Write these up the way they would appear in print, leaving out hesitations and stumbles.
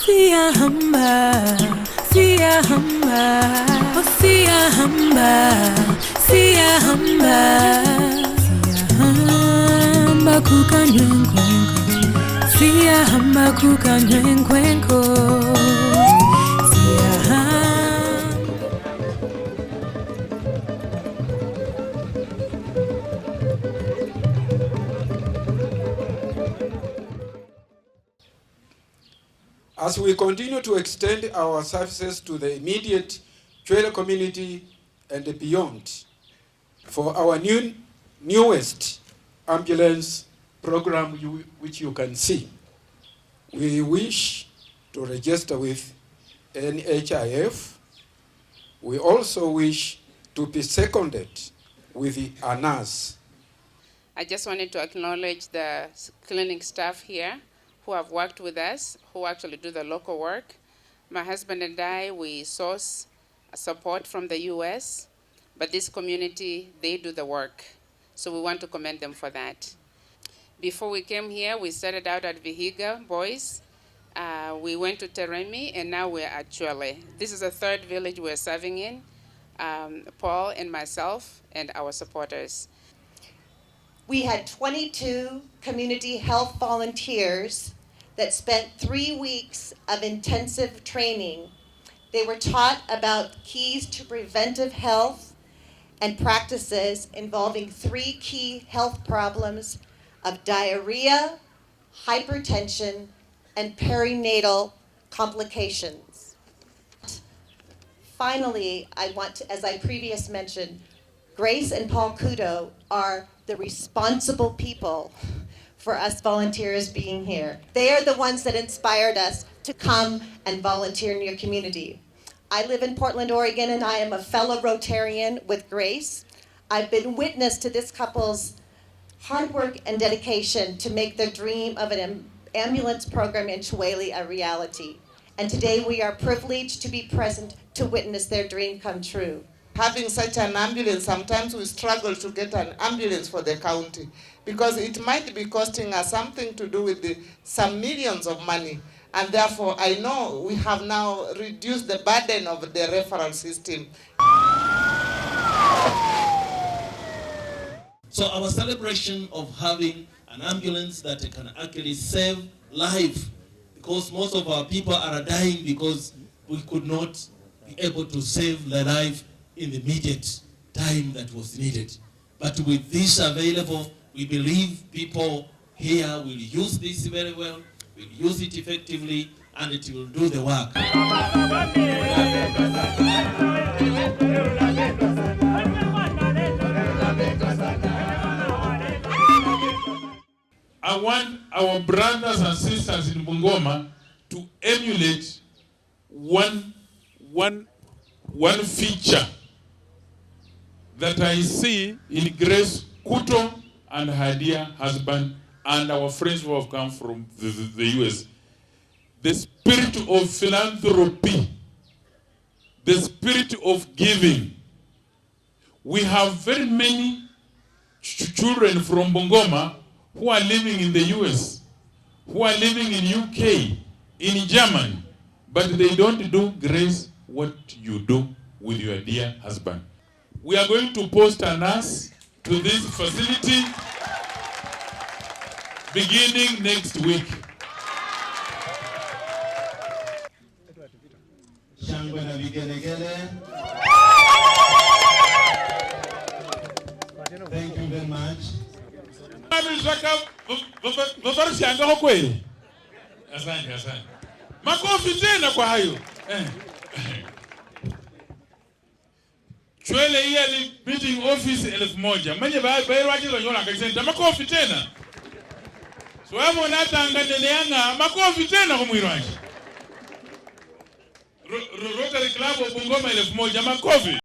Sia hamba, sia hamba, oh sia hamba, sia hamba, sia hamba kukanywenkwenko, sia hamba kukanywenkwenko, sia hamba. As we continue to extend our services to the immediate Chwele community and beyond, for our newest ambulance program, which you can see, we wish to register with NHIF. We also wish to be seconded with the ANAS. I just wanted to acknowledge the clinic staff here who have worked with us, who actually do the local work. My husband and I, we source support from the US, but this community, they do the work. So we want to commend them for that. Before we came here, we started out at Vihiga, boys. We went to Teremi, and now we're at Chwele. This is the third village we're serving in, Paul and myself and our supporters. We had 22 community health volunteers that spent 3 weeks of intensive training. They were taught about keys to preventive health and practices involving 3 key health problems of diarrhea, hypertension, and perinatal complications. Finally, I want to, as I previously mentioned, Grace and Paul Kudo are the responsible people for us volunteers being here. They are the ones that inspired us to come and volunteer in your community. I live in Portland, Oregon, and I am a fellow Rotarian with Grace. I've been witness to this couple's hard work and dedication to make their dream of an ambulance program in Chwele a reality. And today we are privileged to be present to witness their dream come true. Having such an ambulance, sometimes we struggle to get an ambulance for the county because it might be costing us something to do with some millions of money. And therefore, I know we have now reduced the burden of the referral system. So our celebration of having an ambulance that can actually save life, because most of our people are dying because we could not be able to save the life in the immediate time that was needed. But with this available, we believe people here will use this very well, will use it effectively, and it will do the work. I want our brothers and sisters in Bungoma to emulate one feature that I see in Grace Kuto and her dear husband and our friends who have come from the US. The spirit of philanthropy, the spirit of giving. We have very many children from Bungoma who are living in the US, who are living in UK, in Germany, but they don't do, Grace, what you do with your dear husband. We are going to post a nurse to this facility beginning next week. Thank you very much. Asante. Makofi tena kwa hayo. Chwele yearly meeting office 1000. Mwenye bayiro wachizo nyola kaisenta makofi tena. So hapo natanga neleanga makofi tena kwa mwiro wake. Rotary Club of Bungoma 1000 makofi.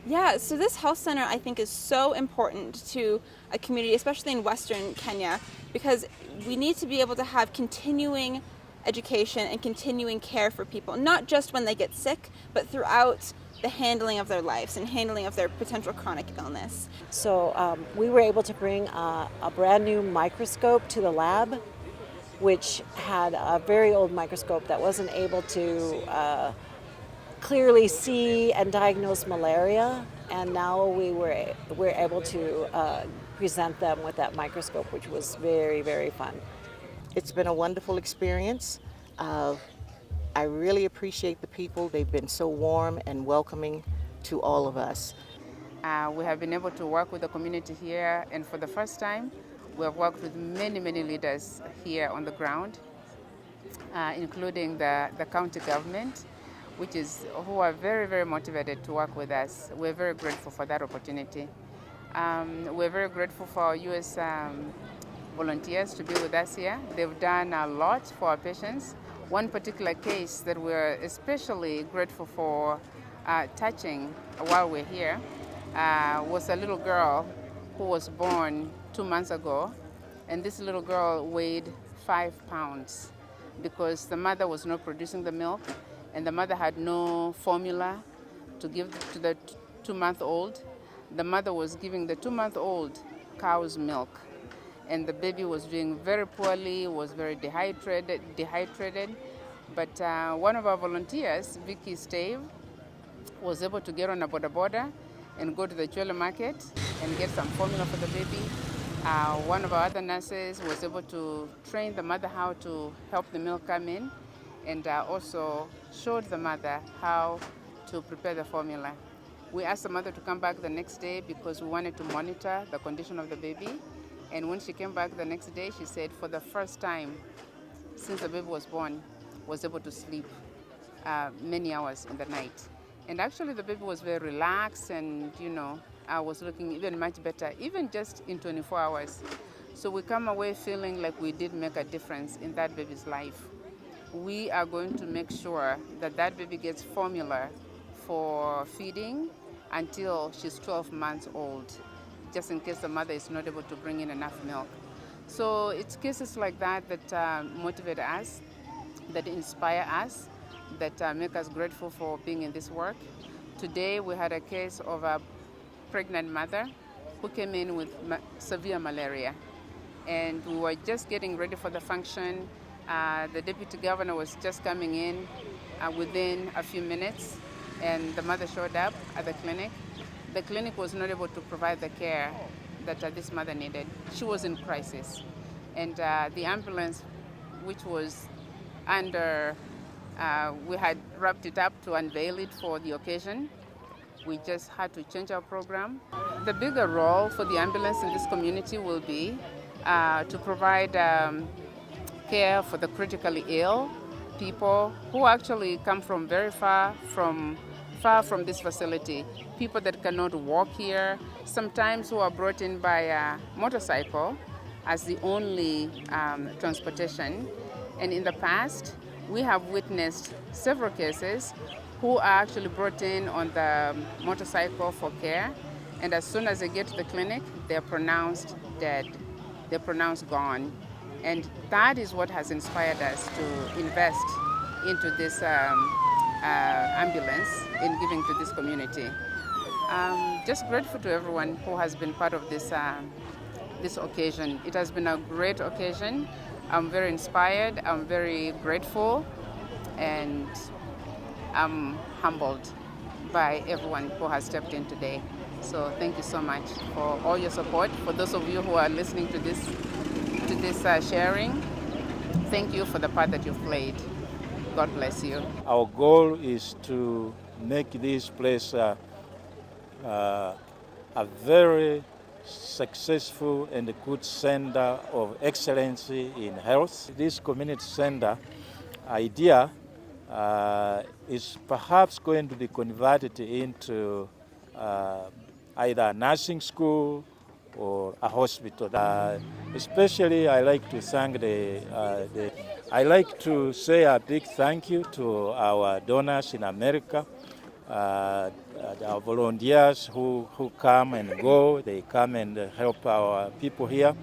Yeah, so this health center I think is so important to a community, especially in Western Kenya, because we need to be able to have continuing education and continuing care for people, not just when they get sick, but throughout the handling of their lives and handling of their potential chronic illness. So we were able to bring a brand new microscope to the lab which had a very old microscope that wasn't able to clearly see and diagnose malaria, and now we're able to present them with that microscope, which was very, very fun. It's been a wonderful experience. I really appreciate the people. They've been so warm and welcoming to all of us. We have been able to work with the community here, and for the first time, we have worked with many, many leaders here on the ground, including the county government, who are very, very motivated to work with us. We're very grateful for that opportunity. We're very grateful for our U.S. Volunteers to be with us here. They've done a lot for our patients. One particular case that we're especially grateful for touching while we're here was a little girl who was born 2 months ago, and this little girl weighed 5 pounds because the mother was not producing the milk, and the mother had no formula to give to the 2-month-old. The mother was giving the 2-month-old cow's milk, and the baby was doing very poorly, was very dehydrated. But one of our volunteers, Vicky Stave, was able to get on a boda and go to the Chwele market and get some formula for the baby. One of our other nurses was able to train the mother how to help the milk come in, and also showed the mother how to prepare the formula. We asked the mother to come back the next day because we wanted to monitor the condition of the baby. And when she came back the next day, she said for the first time since the baby was born, was able to sleep many hours in the night. And actually the baby was very relaxed and, was looking even much better, even just in 24 hours. So we come away feeling like we did make a difference in that baby's life. We are going to make sure that that baby gets formula for feeding until she's 12 months old, just in case the mother is not able to bring in enough milk. So it's cases like that that motivate us, that inspire us, that make us grateful for being in this work. Today we had a case of a pregnant mother who came in with severe malaria, and we were just getting ready for the function. The deputy governor was just coming in within a few minutes, and the mother showed up at the clinic. The clinic was not able to provide the care that this mother needed. She was in crisis. And the ambulance, which was we had wrapped it up to unveil it for the occasion. We just had to change our program. The bigger role for the ambulance in this community will be to provide care for the critically ill people who actually come from very far from this facility, people that cannot walk here, sometimes who are brought in by a motorcycle as the only transportation. And in the past, we have witnessed several cases who are actually brought in on the motorcycle for care, and as soon as they get to the clinic, they're pronounced dead, they're pronounced gone. And that is what has inspired us to invest into this ambulance in giving to this community. Just grateful to everyone who has been part of this occasion. It has been a great occasion. I'm very inspired, I'm very grateful, and I'm humbled by everyone who has stepped in today. So thank you so much for all your support. For those of you who are listening to this sharing, thank you for the part that you've played. God bless you. Our goal is to make this place a very successful and good center of excellence in health. This community center idea is perhaps going to be converted into either a nursing school or a hospital. Especially, I like to thank I like to say a big thank you to our donors in America, our volunteers who come and go. They come and help our people here,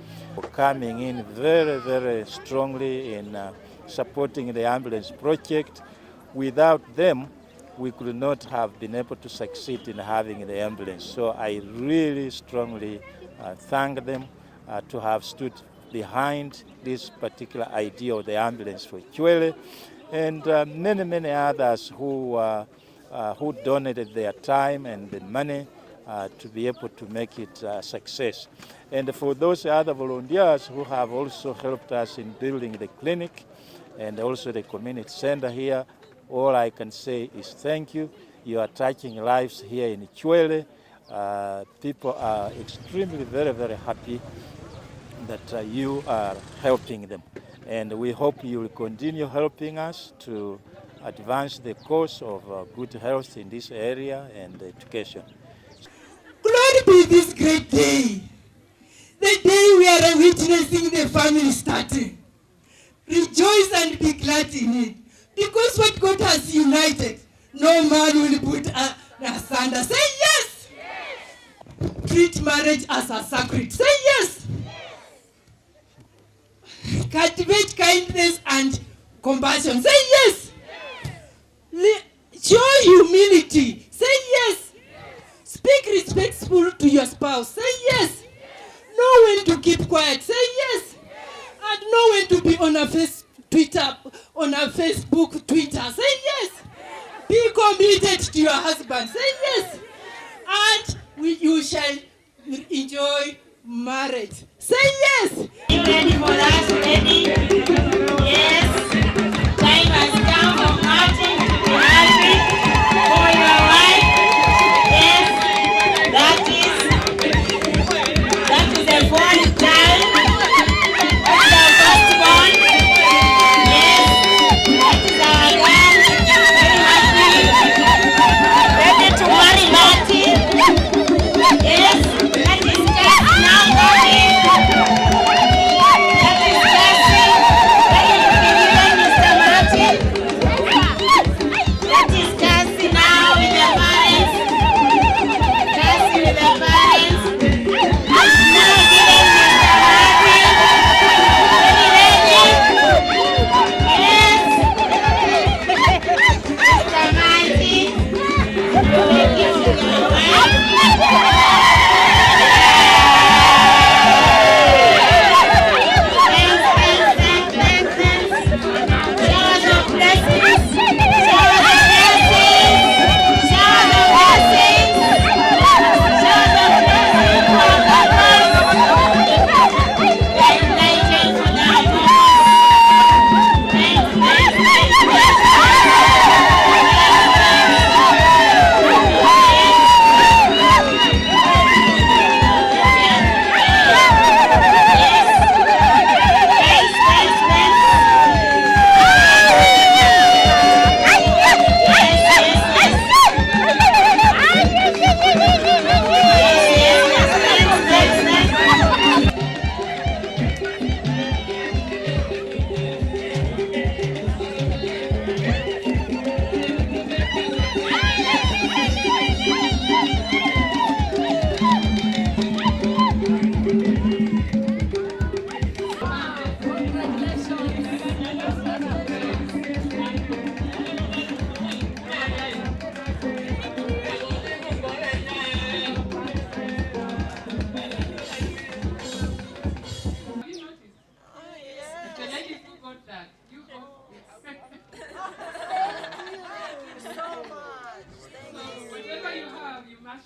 coming in very, very strongly in supporting the ambulance project. Without them, we could not have been able to succeed in having the ambulance. So I really strongly thank them to have stood behind this particular idea of the ambulance for Chwele, and many others who donated their time and the money to be able to make it a success. And for those other volunteers who have also helped us in building the clinic and also the community center here, all I can say is thank you. You are touching lives here in Chwele. People are extremely very happy that you are helping them. And we hope you will continue helping us to advance the cause of good health in this area and education. Glory be this great day, the day we are witnessing the family starting. Rejoice and be glad in it, because what God has united, no man will put asunder. Say yes! Yes! Treat marriage as a sacred. Say yes! Yes! Cultivate kindness and compassion. Say yes! Yes! Show humility. Say yes! Yes! Speak respectful to your spouse. Say yes! Yes! Know when to keep quiet. Say yes! Yes! And know when to be on a Facebook, Twitter. Say yes! Yes! Be committed to your husband. Say yes! Yes! And you shall enjoy marriage. Say yes! Are you ready for that? Ready? Yes. Time has come for Martin to be happy for your wife. Yes. That is the fourth child. That's our first born. Yes. That is our girl. Very happy. Ready to marry Martin. Yes. That is just now coming.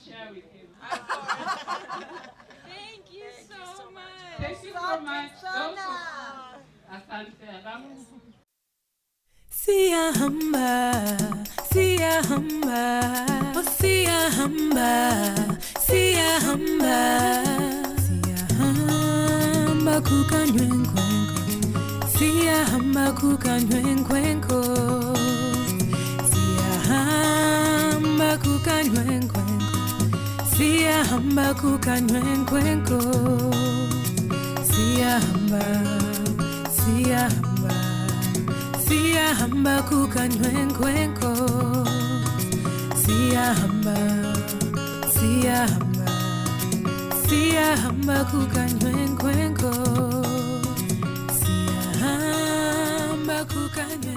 Share with him. Thank you so much. Thank you so much. Asante. Sia hamba, sia hamba, oh sia hamba, sia hamba, sia hamba kukanywenkwenko, sia hamba kukanywenkwenko, sia hamba kukanywenkwenko. Sia hamba kukanywenkwenko, sia hamba, sia hamba, sia hamba kukanywenkwenko, sia hamba, sia hamba, sia hamba kukanywenkwenko, sia hamba kukanywenkwenko.